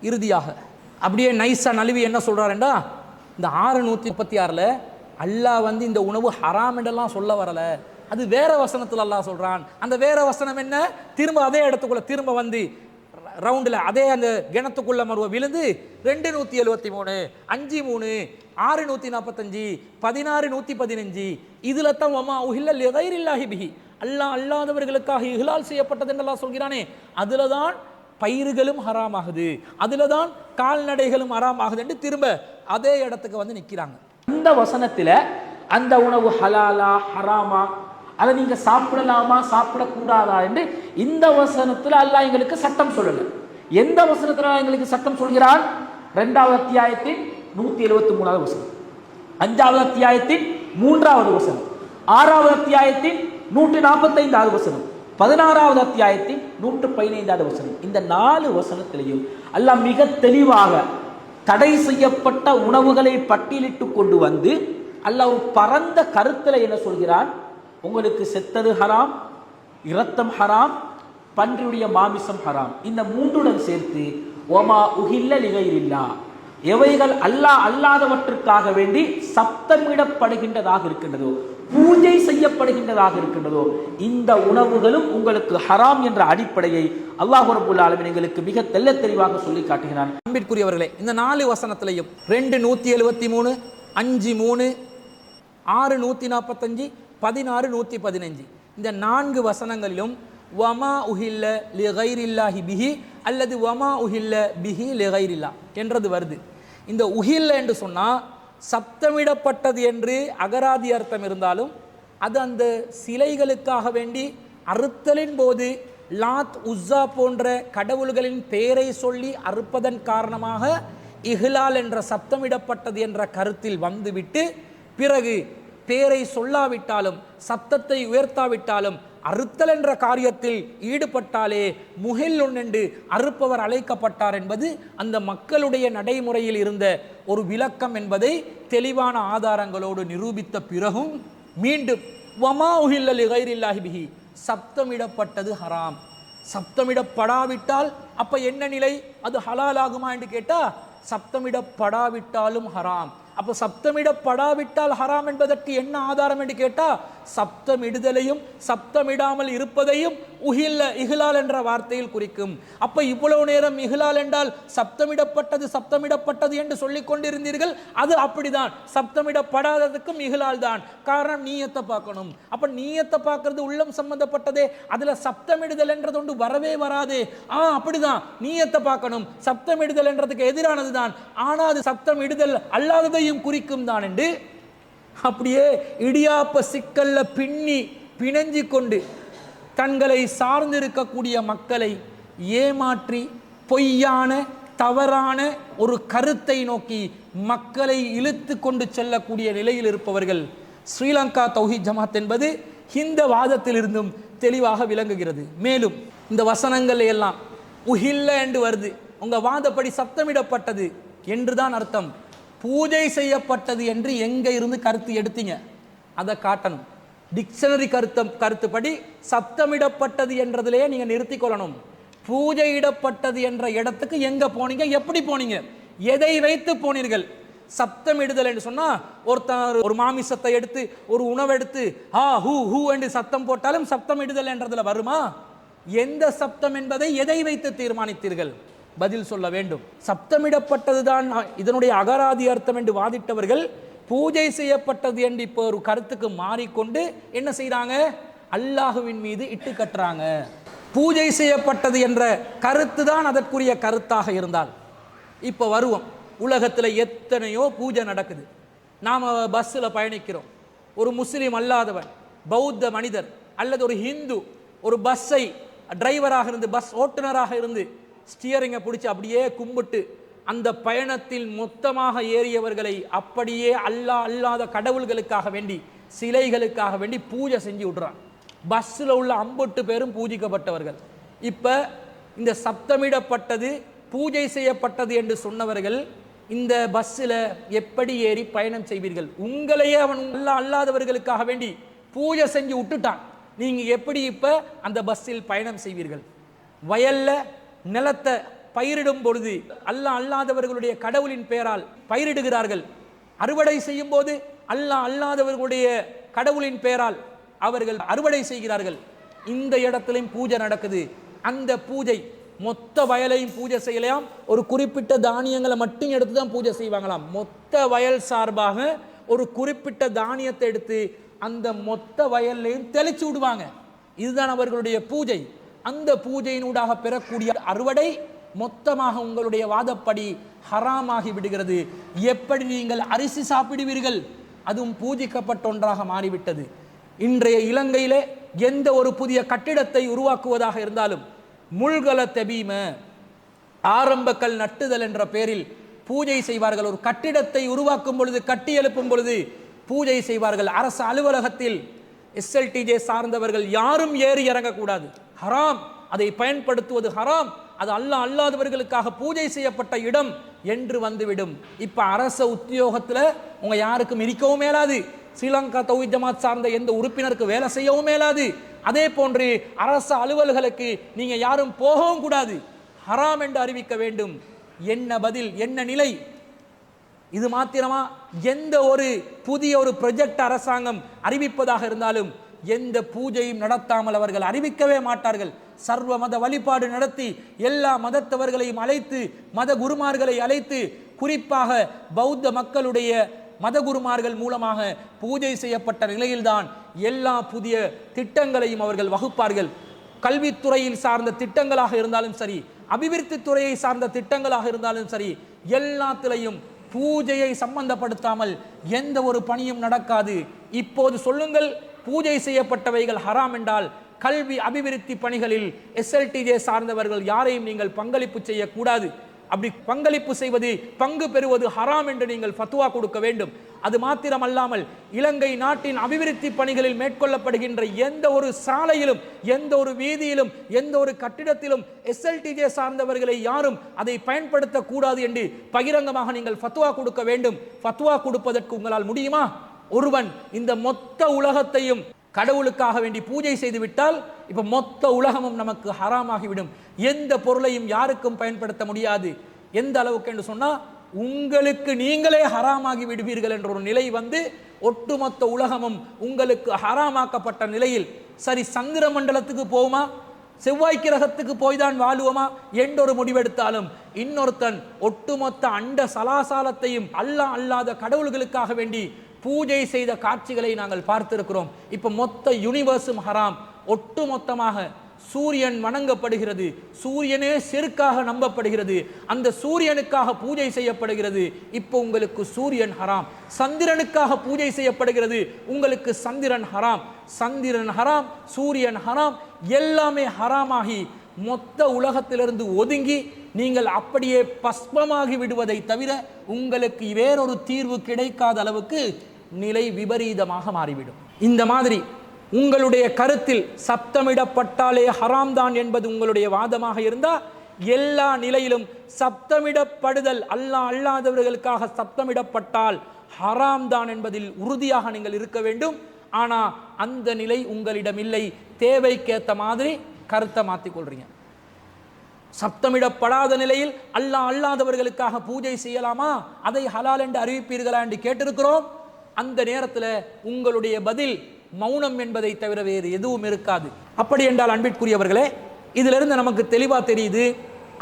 இறுதியாக அப்படியே நைஸாக நழுவி என்ன சொல்கிறாருண்டா, இந்த 636 அல்லாஹ் வந்து இந்த உணவு ஹராம் என்றெல்லாம் சொல்ல வரலை, அது வேற வசனத்தில் அல்லாஹ் சொல்கிறான். அந்த வேற வசனம் என்ன? திரும்ப அதே இடத்துக்குள்ள திரும்ப வந்து ரவுண்டில் அதே அந்த கிணத்துக்குள்ள மறுவ விழுந்து 273 53 645 16 இதில் தான் வமா உஹில்ல லிகைரில்லாஹி பிஹி, அல்லாஹ் அல்லாதவர்களுக்காக இஹ்லால் செய்யப்பட்டது என்று அல்லாஹ் சொல்கிறானே, அதில் தான் பயிர்களும் ஹராமாகுது, அதில் தான் கால்நடைகளும் ஹராமாகுது என்று திரும்ப அதே இடத்துக்கு வந்து நிற்கிறாங்க. இந்த வசனத்தில் அந்த உணவு ஹலாலா ஹராமா, அதை நீங்க சாப்பிடலாமா சாப்பிடக்கூடாதா என்று இந்த வசனத்தில் அல்லாஹ் எங்களுக்கு சட்டம் சொல்லல. எந்த வசனத்தில் எங்களுக்கு சட்டம் சொல்கிறான்? 2வது அத்தியாயத்தின் 173வது வசனம், 5வது அத்தியாயத்தின் 3வது வசனம், 6வது அத்தியாயத்தின் 145வது வசனம், 16வது அத்தியாயத்தின் 115வது வசனம். இந்த 4 வசனத்திலையும் அல்லாஹ் மிக தெளிவாக தடை செய்யப்பட்ட உணவுகளை பட்டியலிட்டு கொண்டு வந்து அல்லாஹ் ஒரு பரந்த கருத்தில் என்ன சொல்கிறான்? உங்களுக்கு செத்தது ஹராம், இரத்தம் ஹராம், பன்றியுடைய மாமிசம் ஹராம். இந்த 3உடன் சேர்த்து ஒமா உஹில்ல லிகைரில்லா, எவைகள் அல்லாஹ் அல்லாதவற்றுக்காக வேண்டி சப்தமிடப்படுகின்றதாக இருக்கின்றதோ, பூஜை செய்யப்படுகின்றதாக இருக்கின்றதோ, இந்த உணவுகளும் உங்களுக்கு ஹராம் என்ற அடிப்படையை அல்லாஹ் ரப்பல் ஆலமீன் எங்களுக்கு மிக தெள்ளத் தெளிவாக சொல்லி காட்டுகிறான். அன்பிற்குரியவர்களே, இந்த 4 வசனத்திலையும் 2 173 5 3 6 145 16 115 இந்த 4 வசனங்களிலும் வமா உஹில்ல லிகைரில்லாஹி பிஹி அல்லது வமா உஹில்ல பிஹி லிகைரில்லா என்றது வருது. இந்த உஹில்ல என்று சொன்னால் சப்தமிடப்பட்டது என்று அகராதி அர்த்தம் இருந்தாலும், அது அந்த சிலைகளுக்காக வேண்டி அறுத்தலின் போது லாத் உஸ்ஸா போன்ற கடவுள்களின் பெயரை சொல்லி அறுப்பதன் காரணமாக இஹ்லால் என்ற சப்தமிடப்பட்டது என்ற கருத்தில் வந்துவிட்டு, பிறகு பேரை சொல்லாவிட்டாலும் சத்தத்தை உயர்த்தாவிட்டாலும் அறுத்தல் என்ற காரியத்தில் ஈடுபட்டாலே முஹில்லுன் என்று அறுப்பவர் அழைக்கப்பட்டார் என்பது அந்த மக்களுடைய நடைமுறையில் இருந்த ஒரு விளக்கம் என்பதை தெளிவான ஆதாரங்களோடு நிரூபித்த பிறகும் மீண்டும் வமா உஹில்ல லிகைரில்லாஹி பிஹி, சப்தமிடப்பட்டது ஹராம், சப்தமிடப்படாவிட்டால் அப்ப என்ன நிலை? அது ஹலால் ஆகுமா என்று கேட்டா, சப்தமிடப்படாவிட்டாலும் ஹராம். அப்போ சப்தமிடப்படாவிட்டால் ஹராம் என்பதற்கு என்ன ஆதாரம் என்று கேட்டால், சப்தமிடுதலையும் சப்தமிடாமல் இருப்பதையும் இஹ்லால் என்ற வார்த்தையில் குறிக்கும். அப்ப இவ்வளவு நேரம் இஹ்லால் என்றால் சப்தமிடப்பட்டது என்று சொல்லிக் கொண்டிருந்தீர்கள், அது அப்படிதான், சப்தமிடப்படாததுக்கும் இஹ்லால் தான். காரணம் நீயத்தை பார்க்கணும். அப்ப நீயத்தை பார்க்கறது உள்ளம் சம்பந்தப்பட்டதே, அதுல சப்தமிடுதல் என்றது ஒன்று வரவே வராதே. அப்படிதான், நீயத்தை பார்க்கணும், சப்தமிடுதல் என்றதுக்கு எதிரானது தான், ஆனா அது சப்தமிடுதல் அல்லாததையும் குறிக்கும் தான் என்று அப்படியே இடியாப்ப சிக்கல்ல பிணைஞ்சி கொண்டு தங்களை சார்ந்திருக்கக்கூடிய மக்களை ஏமாற்றி பொய்யான தவறான ஒரு கருத்தை நோக்கி மக்களை இழுத்து கொண்டு செல்லக்கூடிய நிலையில் இருப்பவர்கள் ஸ்ரீலங்கா தௌஹீத் ஜமாத் என்பது இந்த வாதத்திலிருந்தும் தெளிவாக விளங்குகிறது. மேலும் இந்த வசனங்கள் எல்லாம் உஹில்ல என்று வருது, உங்க வாதப்படி சப்தமிடப்பட்டது என்றுதான் அர்த்தம். பூஜை செய்யப்பட்டது என்று எங்க இருந்து கருத்து எடுத்தீங்க அதை காட்டணும். டிக்ஷனரி கருத்துப்படி சப்தமிடப்பட்டது என்றதிலேயே நீங்க நிறுத்திக் கொள்ளணும். பூஜையிடப்பட்டது என்ற இடத்துக்கு எங்க போனீங்க, எப்படி போனீங்க, எதை வைத்து போனீர்கள்? சப்தமிடுதல் என்று சொன்னா ஒருத்தர் ஒரு மாமிசத்தை எடுத்து ஒரு உணவு எடுத்து ஹூ என்று சத்தம் போட்டாலும் சப்தமிடுதல் என்றதுல வருமா? எந்த சப்தம் என்பதை எதை வைத்து தீர்மானித்தீர்கள்? பதில் சொல்ல வேண்டும். சப்தமிடப்பட்டதுதான் இதனுடைய அகராதி அர்த்தம் என்று வாதிட்டவர்கள் பூஜை செய்யப்பட்டது என்று இப்போ ஒரு கருத்துக்கு மாறிக்கொண்டு என்ன செய்யறாங்க? அல்லாஹுவின் மீது இட்டு கட்டுறாங்க. பூஜை செய்யப்பட்டது என்ற கருத்து தான் அதற்குரிய கருத்தாக இருந்தால், இப்போ வருவோம், உலகத்தில் எத்தனையோ பூஜை நடக்குது. நாம் பஸ்ஸில் பயணிக்கிறோம், ஒரு முஸ்லீம் அல்லாதவன் பௌத்த மனிதர் அல்லது ஒரு ஹிந்து ஒரு பஸ்ஸை டிரைவராக இருந்து பஸ் ஓட்டுநராக இருந்து ஸ்டியரிங்கை பிடிச்சி அப்படியே கும்பிட்டு அந்த பயணத்தில் மொத்தமாக ஏறியவர்களை அப்படியே அல்லாத கடவுள்களுக்காக வேண்டி சிலைகளுக்காக வேண்டி பூஜை செஞ்சு விடுறான். பஸ்ஸில் உள்ள 50 பேரும் பூஜிக்கப்பட்டவர்கள். இப்போ இந்த சப்தமிடப்பட்டது பூஜை செய்யப்பட்டது என்று சொன்னவர்கள் இந்த பஸ்ஸில் எப்படி ஏறி பயணம் செய்வீர்கள்? உங்களையே அவன் அல்லாதவர்களுக்காக வேண்டி பூஜை செஞ்சு விட்டுட்டான். நீங்கள் எப்படி இப்போ அந்த பஸ்ஸில் பயணம் செய்வீர்கள்? வயல்ல நிலத்தை பயிரிடும் பொழுது அல்லாஹ் அல்லாதவர்களுடைய கடவுளின் பெயரால் பயிரிடுகிறார்கள். அறுவடை செய்யும் போது அல்லாஹ் அல்லாதவர்களுடைய கடவுளின் பெயரால் அவர்கள் அறுவடை செய்கிறார்கள். இந்த இடத்திலும் பூஜை நடக்குது. அந்த பூஜை மொத்த வயலையும் பூஜை செய்யலாம், ஒரு குறிப்பிட்ட தானியங்களை மட்டும் எடுத்து தான் பூஜை செய்வாங்களாம். மொத்த வயல் சார்பாக ஒரு குறிப்பிட்ட தானியத்தை எடுத்து அந்த மொத்த வயல்லையும் தெளிச்சு விடுவாங்க. இதுதான் அவர்களுடைய பூஜை. அந்த பூஜையினூடாக பெறக்கூடிய அறுவடை மொத்தமாக உங்களுடைய வாதப்படி ஹராமாகி விடுகிறது. எப்படி நீங்கள் அரிசி சாப்பிடுவீர்கள்? அதுவும் பூஜிக்கப்பட்ட ஒன்றாக மாறிவிட்டது. இன்றைய இலங்கையிலே எந்த ஒரு புதிய கட்டிடத்தை உருவாக்குவதாக இருந்தாலும் முள்கல தெபீம ஆரம்பக்கல் நட்டுதல் என்ற பெயரில் பூஜை செய்வார்கள். ஒரு கட்டிடத்தை உருவாக்கும் பொழுது, கட்டி எழுப்பும் பொழுது பூஜை செய்வார்கள். அரசு அலுவலகத்தில் எஸ்எல்டிஜே சார்ந்தவர்கள் யாரும் ஏறி இறங்கக்கூடாது, ஹராம். அதை பயன்படுத்துவது ஹராம். அது அல்லாஹ் அல்லாதவர்களுக்காக பூஜை செய்யப்பட்ட இடம் என்று வந்துவிடும். இப்ப அரச உத்தியோகத்தில் உங்க யாருக்கும் இருக்கவும் மேலாது. ஸ்ரீலங்கா தௌஹீத் ஜமாத் சார்ந்த எந்த உறுப்பினருக்கு வேலை செய்யவும் மேலாது. அதே போன்று அரசு அலுவல்களுக்கு நீங்க யாரும் போகவும் கூடாது, ஹராம் என்று அறிவிக்க வேண்டும். என்ன பதில், என்ன நிலை? இது மாத்திரமா? எந்த ஒரு புதிய ஒரு ப்ரொஜெக்ட் அரசாங்கம் அறிவிப்பதாக இருந்தாலும் எந்த பூஜையும் நடத்தாமல் அவர்கள் அறிவிக்கவே மாட்டார்கள். சர்வ மத வழிபாடு நடத்தி எல்லா மதத்தவர்களையும் அழைத்து, மத குருமார்களை அழைத்து, குறிப்பாக பௌத்த மக்களுடைய மத குருமார்கள் மூலமாக பூஜை செய்யப்பட்ட நிலையில்தான் எல்லா புதிய திட்டங்களையும் அவர்கள் வகுப்பார்கள். கல்வித்துறையில் சார்ந்த திட்டங்களாக இருந்தாலும் சரி, அபிவிருத்தி துறையை சார்ந்த திட்டங்களாக இருந்தாலும் சரி, எல்லாத்திலையும் பூஜையை சம்பந்தப்படுத்தாமல் எந்த ஒரு பணியும் நடக்காது. இப்போது சொல்லுங்கள், பூஜை செய்யப்பட்டவைகள் ஹராம் என்றால் கல்வி அபிவிருத்தி பணிகளில் எஸ்எல்டிஜே சார்ந்தவர்கள் யாரையும் நீங்கள் பங்களிப்பு செய்யக்கூடாது. அப்படி பங்களிப்பு செய்வது, பங்கு பெறுவது ஹராம் என்று நீங்கள் ஃபத்வா கொடுக்க வேண்டும். அது மாத்திரமல்லாமல் இலங்கை நாட்டின் அபிவிருத்தி பணிகளில் மேற்கொள்ளப்படுகின்ற எந்த ஒரு சாலையிலும், எந்த ஒரு வீதியிலும், எந்த ஒரு கட்டிடத்திலும் எஸ்எல்டிஜே சார்ந்தவர்களை யாரும் அதை பயன்படுத்தக்கூடாது என்று பகிரங்கமாக நீங்கள் ஃபத்வா கொடுக்க வேண்டும். ஃபத்வா கொடுப்பதற்கு உங்களால் முடியுமா? ஒருவன் இந்த மொத்த உலகத்தையும் கடவுளுக்காக வேண்டி பூஜை செய்து விட்டால் இப்ப மொத்த உலகமும் நமக்கு ஹராமாகிவிடும். எந்த பொருளையும் யாருக்கும் பயன்படுத்த முடியாது. எந்த அளவுக்கு என்று சொன்னா, உங்களுக்கு நீங்களே ஹராமாகி விடுவீர்கள் என்ற ஒரு நிலை வந்து ஒட்டுமொத்த உலகமும் உங்களுக்கு ஹராமாக்கப்பட்ட நிலையில், சரி சந்திர மண்டலத்துக்கு போகுமா, செவ்வாய் கிரகத்துக்கு போய் தான் வாழுவோமா என்றொரு முடிவெடுத்தாலும் இன்னொருத்தன் ஒட்டுமொத்த அண்ட சலாசாலத்தையும் அல்லாஹ் அல்லாத கடவுள்களுக்காக வேண்டி பூஜை செய்த காட்சிகளை நாங்கள் பார்த்திருக்கிறோம். இப்ப மொத்த யூனிவர்ஸும் ஹராம். ஒட்டுமொத்தமாக சூரியன் வணங்கப்படுகிறது, சூரியனே செருக்காக நம்பப்படுகிறது, அந்த சூரியனுக்காக பூஜை செய்யப்படுகிறது. இப்போ உங்களுக்கு சூரியன் ஹராம். சந்திரனுக்காக பூஜை செய்யப்படுகிறது, உங்களுக்கு சந்திரன் ஹராம். சந்திரன் ஹராம், சூரியன் ஹராம், எல்லாமே ஹராமாகி மொத்த உலகத்திலிருந்து ஒதுங்கி நீங்கள் அப்படியே பஸ்பமாகி விடுவதை தவிர உங்களுக்கு வேறொரு தீர்வு கிடைக்காத அளவுக்கு நிலை விபரீதமாக மாறிவிடும். இந்த மாதிரி உங்களுடைய கருத்தில் சப்தமிடப்பட்டாலே ஹராம் தான் என்பது உங்களுடைய வாதமாக இருந்தால், எல்லா நிலையிலும் சப்தமிடப்படுதல் அல்லாஹ் அல்லாதவர்களுக்காக சப்தமிடப்பட்டால் ஹராம் தான் என்பதில் உறுதியாக நீங்கள் இருக்க வேண்டும். ஆனால் அந்த நிலை உங்களிடம் இல்லை. தேவைக்கேற்ற மாதிரி கருத்தை மாற்றிக்கொள்றீங்க. சப்தமிடப்படாத நிலையில் அல்லாஹ் அல்லாதவர்களுக்காக பூஜை செய்யலாமா, அதை ஹலால் என்று அறிவிப்பீர்களா என்று கேட்டிருக்கிறோம். அந்த நேரத்தில் உங்களுடைய பதில் மௌனம் என்பதை தவிர வேறு எதுவும் இருக்காது. அப்படி என்றால் அன்பிற்குரியவர்களே, இதிலிருந்து நமக்கு தெளிவாக தெரியுது,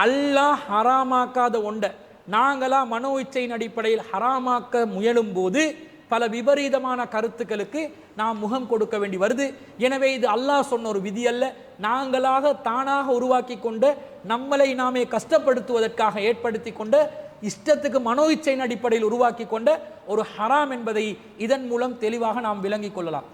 அல்லாஹ் ஹராமாக்காத ஒன்றை நாங்களா மனோ இச்சையின் அடிப்படையில் ஹராமாக்க முயலும் போது பல விபரீதமான கருத்துக்களுக்கு நாம் முகம் கொடுக்க வேண்டி வருது. எனவே இது அல்லாஹ் சொன்ன ஒரு விதி அல்ல, நாங்களாக தானாக உருவாக்கி கொண்டு நம்மளை நாமே கஷ்டப்படுத்துவதற்காக ஏற்படுத்தி கொண்டு இஷ்டத்துக்கு மனோ இச்சையின் அடிப்படையில் உருவாக்கி கொண்ட ஒரு ஹராம் என்பதை இதன் மூலம் தெளிவாக நாம் விளங்கிக் கொள்ளலாம்.